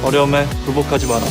어려움에 굴복하지 마라.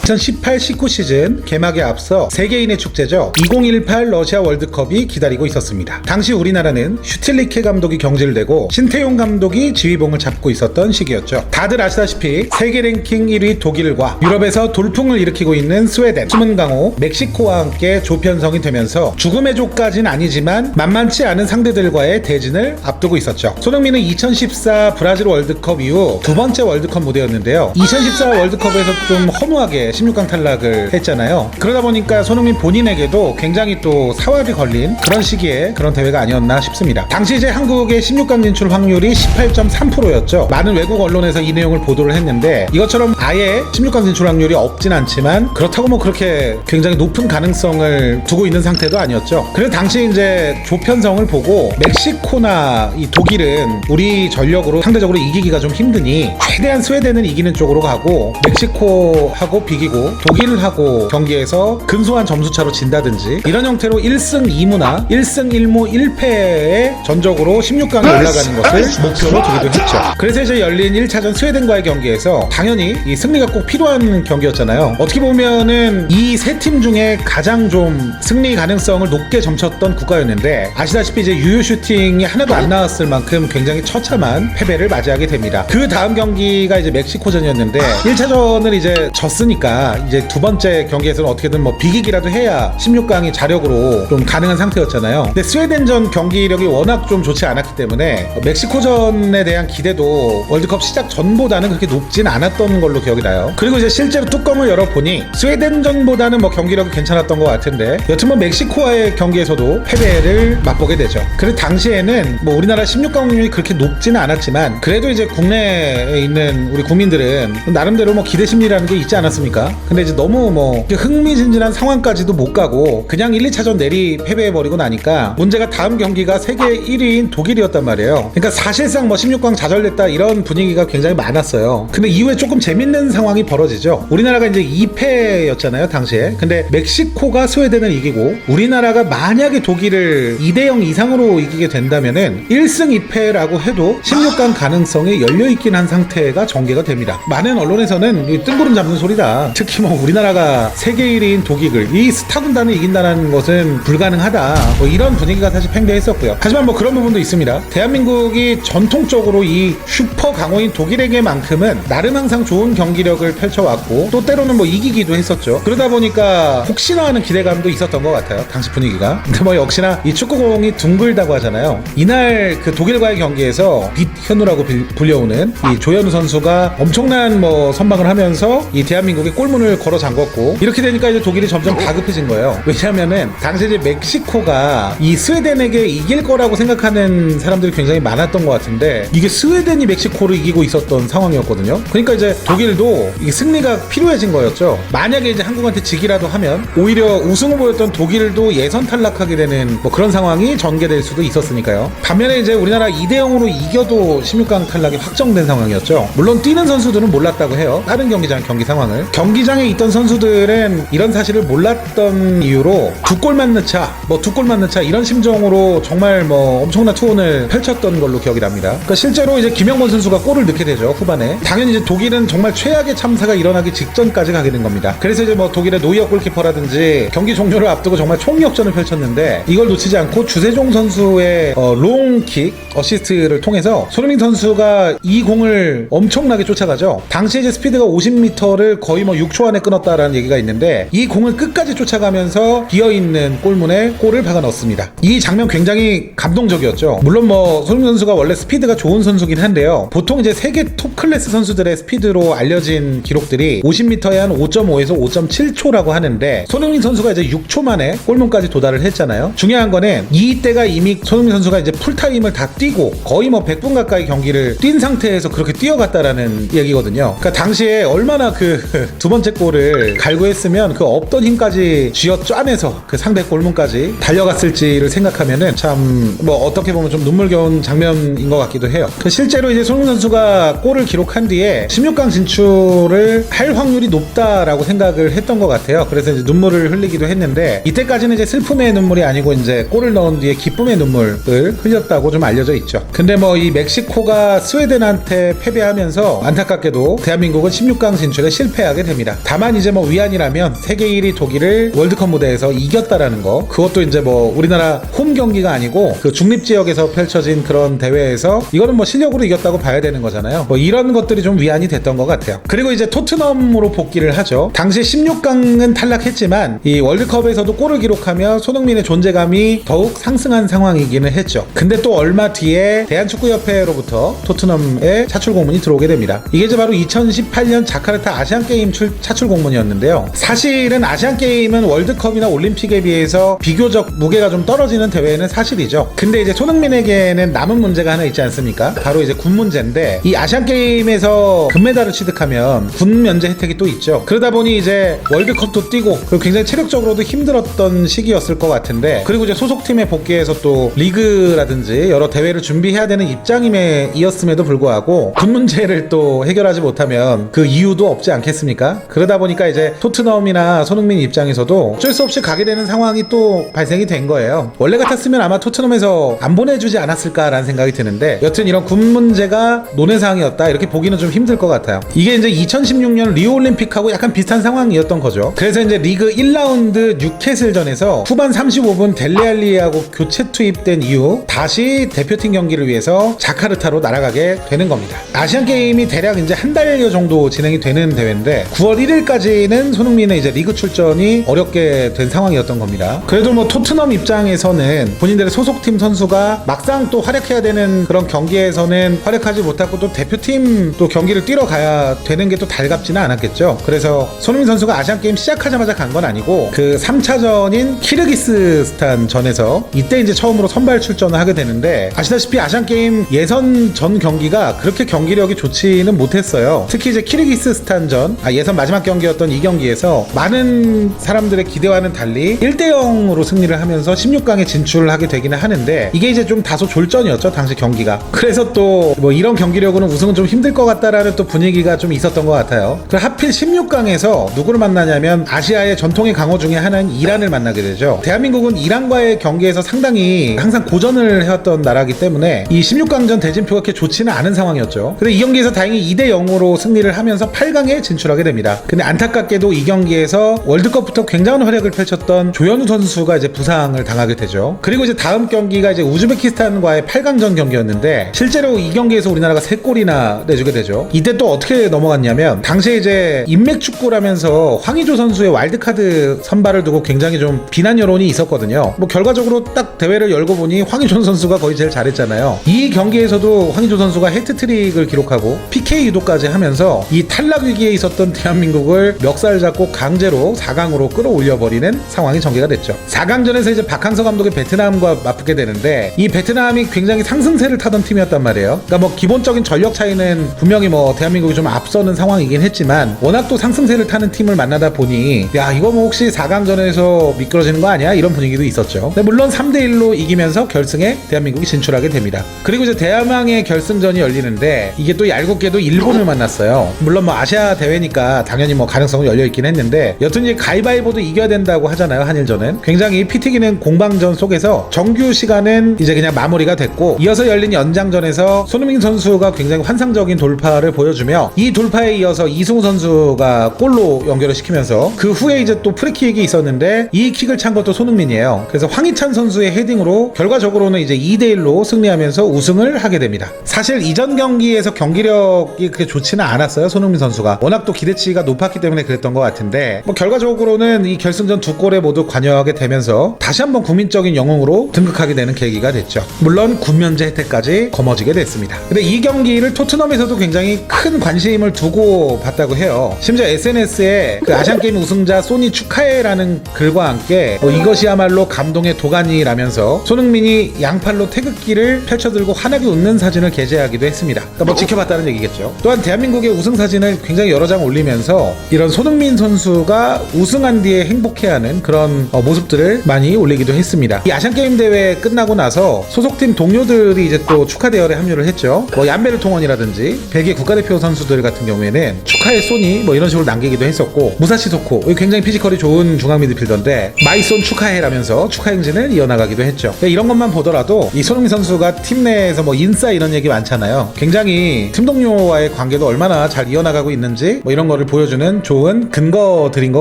2018-19 시즌 개막에 앞서 세계인의 축제죠. 2018 러시아 월드컵이 기다리고 있었습니다. 당시 우리나라는 슈틸리케 감독이 경질을 내고 신태용 감독이 지휘봉을 잡고 있었던 시기였죠. 다들 아시다시피 세계 랭킹 1위 독일과 유럽에서 돌풍을 일으키고 있는 스웨덴, 숨은 강호 멕시코와 함께 조편성이 되면서 죽음의 조까지는 아니지만 만만치 않은 상대들과의 대진을 앞두고 있었죠. 손흥민은 2014 브라질 월드컵 이후 두 번째 월드컵 무대였는데요. 2014 월드컵에서 좀 허무하게 16강 탈락을 했잖아요. 그러다 보니까 손흥민 본인에게도 굉장히 또 사활이 걸린 그런 시기에 그런 대회가 아니었나 싶습니다. 당시 이제 한국의 16강 진출 확률이 18.3%였죠. 많은 외국 언론에서 이 내용을 보도를 했는데 이것처럼 아예 16강 진출 확률이 없진 않지만 그렇다고 뭐 그렇게 굉장히 높은 가능성을 두고 있는 상태도 아니었죠. 그래서 당시 이제 조편성을 보고 멕시코나 이 독일은 우리 전력으로 상대적으로 이기기가 좀 힘드니 최대한 스웨덴은 이기는 쪽으로 가고 멕시코하고 비기고 독일하고 경기에서 근소한 점수차로 진다든지 이런 형태로 1승 2무나 1승 1무 1패의 전적으로 16강에 올라가는 것을 목표로 두기도 했죠. 그래서 이제 열린 1차전 스웨덴과의 경기에서 당연히 이 승리가 꼭 필요한 경기였잖아요. 어떻게 보면은 이 세 팀 중에 가장 좀 승리 가능성을 높게 점쳤던 국가였는데 아시다시피 이제 유효 슈팅이 하나도 안 나왔을 만큼 굉장히 처참한 패배를 맞이하게 됩니다. 그 다음 경기가 이제 멕시코전이었는데 1차전을 이제 졌으니까 이제 두 번째 경기에서는 어떻게든 뭐 비기기라도 해야 16강이 자력으로 좀 가능한 상태였잖아요. 근데 스웨덴전 경기력이 워낙 좀 좋지 않았기 때문에 멕시코전에 대한 기대도 월드컵 시작 전보다는 그렇게 높진 않았던 걸로 기억이 나요. 그리고 이제 실제로 뚜껑을 열어보니 스웨덴전보다는 뭐 경기력이 괜찮았던 것 같은데 여튼 뭐 멕시코와의 경기에서도 패배를 맛보게 되죠. 그래서 당시에는 뭐 우리나라 16강 확률이 그렇게 높지는 않았지만 그래도 이제 국내에 있는 우리 국민들은 나름대로 뭐 기대 심리라는 게 있지 않았습니까? 근데 이제 너무 뭐 흥미진진한 상황까지도 못 가고 그냥 1, 2차전 내리 패배해버리고 나니까 문제가 다음 경기가 세계 1위인 독일이었단 말이에요. 그러니까 사실상 뭐 16강 좌절됐다 이런 분위기가 굉장히 많았어요. 근데 이후에 조금 재밌는 상황이 벌어지죠. 우리나라가 이제 2패였잖아요 당시에. 근데 멕시코가 스웨덴을 이기고 우리나라가 만약에 독일을 2대0 이상으로 이기게 된다면은 1승 2패라고 해도 16강 가능성이 열려있긴 한 상태가 전개가 됩니다. 많은 언론에서는 뜬구름 잡는 소리다. 특히 뭐 우리나라가 세계 1위인 독일을 이 스타 군단을 이긴다는 것은 불가능하다. 뭐 이런 분위기가 사실 팽배했었고요. 하지만 뭐 그런 부분도 있습니다. 대한민국이 전통적으로 이 슈퍼 강호인 독일에게만큼은 나름 항상 좋은 경기력을 펼쳐왔고 또 때로는 뭐 이기기도 했었죠. 그러다 보니까 혹시나 하는 기대감도 있었던 것 같아요. 당시 분위기가. 근데 뭐 역시나 이 축구공이 둥글다고 하잖아요. 이날 그 독일과의 경기에서 빛현우라고 불려오는 이 조현우 선수가 엄청난 뭐 선방을 하면서 이 대한민국의 골문을 걸어 잠궜고 이렇게 되니까 이제 독일이 점점 다급해진 거예요. 왜냐하면은 당시 이제 멕시코가 이 스웨덴에게 이길 거라고 생각하는 사람들이 굉장히 많았던 것 같은데 이게 스웨덴이 멕시코를 이기고 있었던 상황이었거든요. 그러니까 이제 독일도 이 승리가 필요해진 거였죠. 만약에 이제 한국한테 지기라도 하면 오히려 우승 후보였던 독일도 예선 탈락하게 되는 뭐 그런 상황이 전개될 수도 있었으니까요. 반면에 이제 우리나라 2대0으로 이겨도 16강 탈락이 확정된 상황이었죠. 물론 뛰는 선수들은 몰랐다고 해요. 다른 경기장 경기 상황을. 경기장에 있던 선수들은 이런 사실을 몰랐던 이유로 두 골만 넣자 이런 심정으로 정말 뭐 엄청난 투혼을 펼쳤던 걸로 기억이 납니다. 그러니까 실제로 이제 김영권 선수가 골을 넣게 되죠. 후반에. 당연히 이제 독일은 정말 최악의 참사가 일어나기 직전까지 가게 된 겁니다. 그래서 이제 뭐 독일의 노이어 골키퍼라든지 경기 종료를 앞두고 정말 총력전을 펼쳤는데 이걸 놓치지 않고 주세종 선수의 롱킥 어시스트를 통해서 손흥민 선수가 이 공을 엄청나게 쫓아가죠. 당시 이제 스피드가 50m를 거의 뭐 6초 안에 끊었다라는 얘기가 있는데 이 공을 끝까지 쫓아가면서 비어있는 골문에 골을 박아 넣었습니다. 이 장면 굉장히 감동적이었죠. 물론 뭐 손흥민 선수가 원래 스피드가 좋은 선수긴 한데요. 보통 이제 세계 톱 클래스 선수들의 스피드로 알려진 기록들이 50m에 한 5.5에서 5.7초라고 하는데 손흥민 선수가 이제 6초 만에 골문까지 도달을 했잖아요. 중요한 거는 이때가 이미 손흥민 선수가 이제 풀타임을 다 뛰고 거의 뭐 100분 가까이 경기를 뛴 상태에서 그렇게 뛰어갔다라는 얘기거든요. 그러니까 당시에 얼마나 그 두 번째 골을 갈구했으면 그 없던 힘까지 쥐어 짜내서 그 상대 골문까지 달려갔을지를 생각하면은 참 뭐 어떻게 보면 좀 눈물겨운 장면인 것 같기도 해요. 실제로 이제 손흥민 선수가 골을 기록한 뒤에 16강 진출을 할 확률이 높다라고 생각을 했던 것 같아요. 그래서 이제 눈물을 흘리기도 했는데 이때까지는 이제 슬픔의 눈물이 아니고 이제 골을 넣은 뒤에 기쁨의 눈물을 흘렸다고 좀 알려져 있죠. 근데 뭐 이 멕시코가 스웨덴한테 패배하면서 안타깝게도 대한민국은 16강 진출에 실패하게 됩니다. 다만 이제 뭐 위안이라면 세계 1위 독일을 월드컵 무대에서 이겼다라는 거, 그것도 이제 뭐 우리나라 홈 경기가 아니고 그 중립 지역에서 펼쳐진 그런 대회에서 이거는 뭐 실력으로 이겼다고 봐야 되는 거잖아요. 뭐 이런 것들이 좀 위안이 됐던 것 같아요. 그리고 이제 토트넘으로 복귀를 하죠. 당시 16강은 탈락했지만 이 월드컵에서도 골을 기록하며 손흥민의 존재감이 더욱 상승한 상황이기는 했죠. 근데 또 얼마 뒤에 대한축구협회로부터 토트넘에 차출 공문이 들어오게 됩니다. 이게 이제 바로 2018년 자카르타 아시안게임 차출 공문이었는데요. 사실은 아시안게임은 월드컵이나 올림픽에 비해서 비교적 무게가 좀 떨어지는 대회는 사실이죠. 근데 이제 손흥민에게는 남은 문제가 하나 있지 않습니까? 바로 이제 군 문제인데, 이 아시안게임에서 금메달을 취득하면 군 면제 혜택이 또 있죠. 그러다 보니 이제 월드컵도 뛰고 그리고 굉장히 체력적으로도 힘들었던 시기였을 것 같은데, 그리고 이제 소속팀에 복귀해서 또 리그라든지 여러 대회를 준비해야 되는 입장임에이었음에도 불구하고 군 문제를 또 해결하지 못하면 그 이유도 없지 않겠습니까? 그러다 보니까 이제 토트넘이나 손흥민 입장에서도 어쩔 수 없이 가게 되는 상황이 또 발생이 된 거예요. 원래 같았으면 아마 토트넘에서 안 보내주지 않았을까라는 생각이 드는데, 여튼 이런 군 문제가 논의사항이었다 이렇게 보기는 좀 힘들 것 같아요. 이게 이제 2016년 리우올림픽하고 약간 비슷한 상황이었던 거죠. 그래서 이제 리그 1라운드 뉴캐슬전에서 후반 35분 델레알리하고 교체 투입된 이후 다시 대표팀 경기를 위해서 자카르타로 날아가게 되는 겁니다. 아시안게임이 대략 이제 한 달여 정도 진행이 되는 대회인데 9월 1일까지는 손흥민의 이제 리그 출전이 어렵게 된 상황이었던 겁니다. 그래도 뭐 토트넘 입장에서는 본인들의 소속팀 선수가 막상 또 활약해야 되는 그런 경기에서는 활약하지 못하고 또 대표팀 또 경기를 뛰러 가야 되는 게 또 달갑지는 않았겠죠. 그래서 손흥민 선수가 아시안게임 시작하자마자 간 건 아니고 그 3차전인 키르기스스탄 전에서 이때 이제 처음으로 선발 출전을 하게 되는데, 아시다시피 아시안게임 예선 전 경기가 그렇게 경기력이 좋지는 못했어요. 특히 이제 키르기스스탄전 예선 마지막 경기였던 이 경기에서 많은 사람들의 기대와는 달리 1대0으로 승리를 하면서 16강에 진출을 하게 되기는 하는데, 이게 이제 좀 다소 졸전이었죠, 당시 경기가. 그래서 또 뭐 이런 경기력으로는 우승은 좀 힘들 것 같다라는 또 분위기가 좀 있었던 것 같아요. 그 하필 16강에서 누구를 만나냐면 아시아의 전통의 강호 중에 하나인 이란을 만나게 되죠. 대한민국은 이란과의 경기에서 상당히 항상 고전을 해왔던 나라이기 때문에 이 16강전 대진표가 그렇게 좋지는 않은 상황이었죠. 근데 이 경기에서 다행히 2대0으로 승리를 하면서 8강에 진출하게 됩니다. 근데 안타깝게도 이 경기에서 월드컵부터 굉장한 활약을 펼쳤던 조현우 선수가 이제 부상을 당하게 되죠. 그리고 이제 다음 경기가 이제 우즈베키스탄과의 8강전 경기였는데, 실제로 이 경기에서 우리나라가 3골이나 내주게 되죠. 이때 또 어떻게 넘어갔냐면, 당시에 이제 인맥축구라면서 황의조 선수의 와일드카드 선발을 두고 굉장히 좀 비난 여론이 있었거든요. 뭐 결과적으로 딱 대회를 열고 보니 황의조 선수가 거의 제일 잘했잖아요. 이 경기에서도 황의조 선수가 해트트릭을 기록하고 PK 유도까지 하면서 이 탈락 위기에 있었던 대한민국을 멱살 잡고 강제로 4강으로 끌어올려버리는 상황이 전개가 됐죠. 4강전에서 이제 박항서 감독의 베트남과 맞붙게 되는데, 이 베트남이 굉장히 상승세를 타던 팀이었단 말이에요. 그러니까 뭐 기본적인 전력 차이는 분명히 뭐 대한민국이 좀 앞서는 상황이긴 했지만, 워낙 또 상승세를 타는 팀을 만나다 보니 야, 이거 뭐 혹시 4강전에서 미끄러지는 거 아니야? 이런 분위기도 있었죠. 근데 물론 3대1로 이기면서 결승에 대한민국이 진출하게 됩니다. 그리고 이제 대항의 결승전이 열리는데, 이게 또 얄궂게도 일본을 만났어요. 물론 뭐 아시아 대회니까 당연히 뭐 가능성은 열려있긴 했는데, 여튼 이제 가위바위보도 이겨야 된다고 하잖아요, 한일전은. 굉장히 피 튀기는 공방전 속에서 정규 시간은 이제 그냥 마무리가 됐고, 이어서 열린 연장전에서 손흥민 선수가 굉장히 환상적인 돌파를 보여주며, 이 돌파에 이어서 이승우 선수가 골로 연결을 시키면서 그 후에 이제 또 프리킥이 있었는데, 이 킥을 찬 것도 손흥민이에요. 그래서 황희찬 선수의 헤딩으로 결과적으로는 이제 2대1로 승리하면서 우승을 하게 됩니다. 사실 이전 경기에서 경기력이 그렇게 좋지는 않았어요, 손흥민 선수가. 워낙 또 기대치가 높았기 때문에 그랬던 것 같은데, 뭐 결과적으로는 이 결승전 2골에 모두 관여하게 되면서 다시 한번 국민적인 영웅으로 등극하게 되는 계기가 됐죠. 물론 군면제 혜택까지 거머쥐게 됐습니다. 근데 이 경기를 토트넘에서도 굉장히 큰 관심을 두고 봤다고 해요. 심지어 SNS에 그 아시안게임 우승자 소니 축하해라는 글과 함께 이것이야말로 감동의 도가니라면서 손흥민이 양팔로 태극기를 펼쳐들고 환하게 웃는 사진을 게재하기도 했습니다. 그러니까 뭐 지켜봤다는 얘기겠죠. 또한 대한민국의 우승 사진을 굉장히 여러 장 올리면서 올리면서 이런 손흥민 선수가 우승한 뒤에 행복해하는 그런 모습들을 많이 올리기도 했습니다. 이 아시안게임 대회 끝나고 나서 소속팀 동료들이 이제 또 축하 대열에 합류를 했죠. 뭐 얀베르 통원이라든지 벨기에 국가대표 선수들 같은 경우에는 축하의 손이 뭐 이런 식으로 남기기도 했었고, 무사시 소코 굉장히 피지컬이 좋은 중앙 미드필더인데 마이손 축하해라면서 축하 행진을 이어나가기도 했죠. 이런 것만 보더라도 이 손흥민 선수가 팀 내에서 뭐 인싸 이런 얘기 많잖아요. 굉장히 팀 동료와의 관계도 얼마나 잘 이어나가고 있는지 뭐 이런 거를 보여주는 좋은 근거들인 것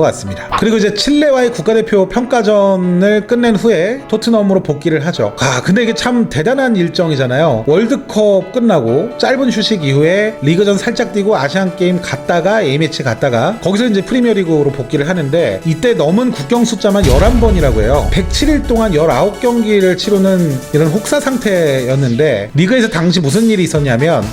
같습니다. 그리고 이제 칠레와의 국가대표 평가전을 끝낸 후에 토트넘으로 복귀를 하죠. 근데 이게 참 대단한 일정이잖아요. 월드컵 끝나고 짧은 휴식 이후에 리그전 살짝 뛰고 아시안게임 갔다가 A매치 갔다가 거기서 이제 프리미어리그로 복귀를 하는데, 이때 넘은 국경 숫자만 11번이라고 해요. 107일 동안 19경기를 치르는 이런 혹사 상태였는데, 리그에서 당시 무슨 일이 있었냐면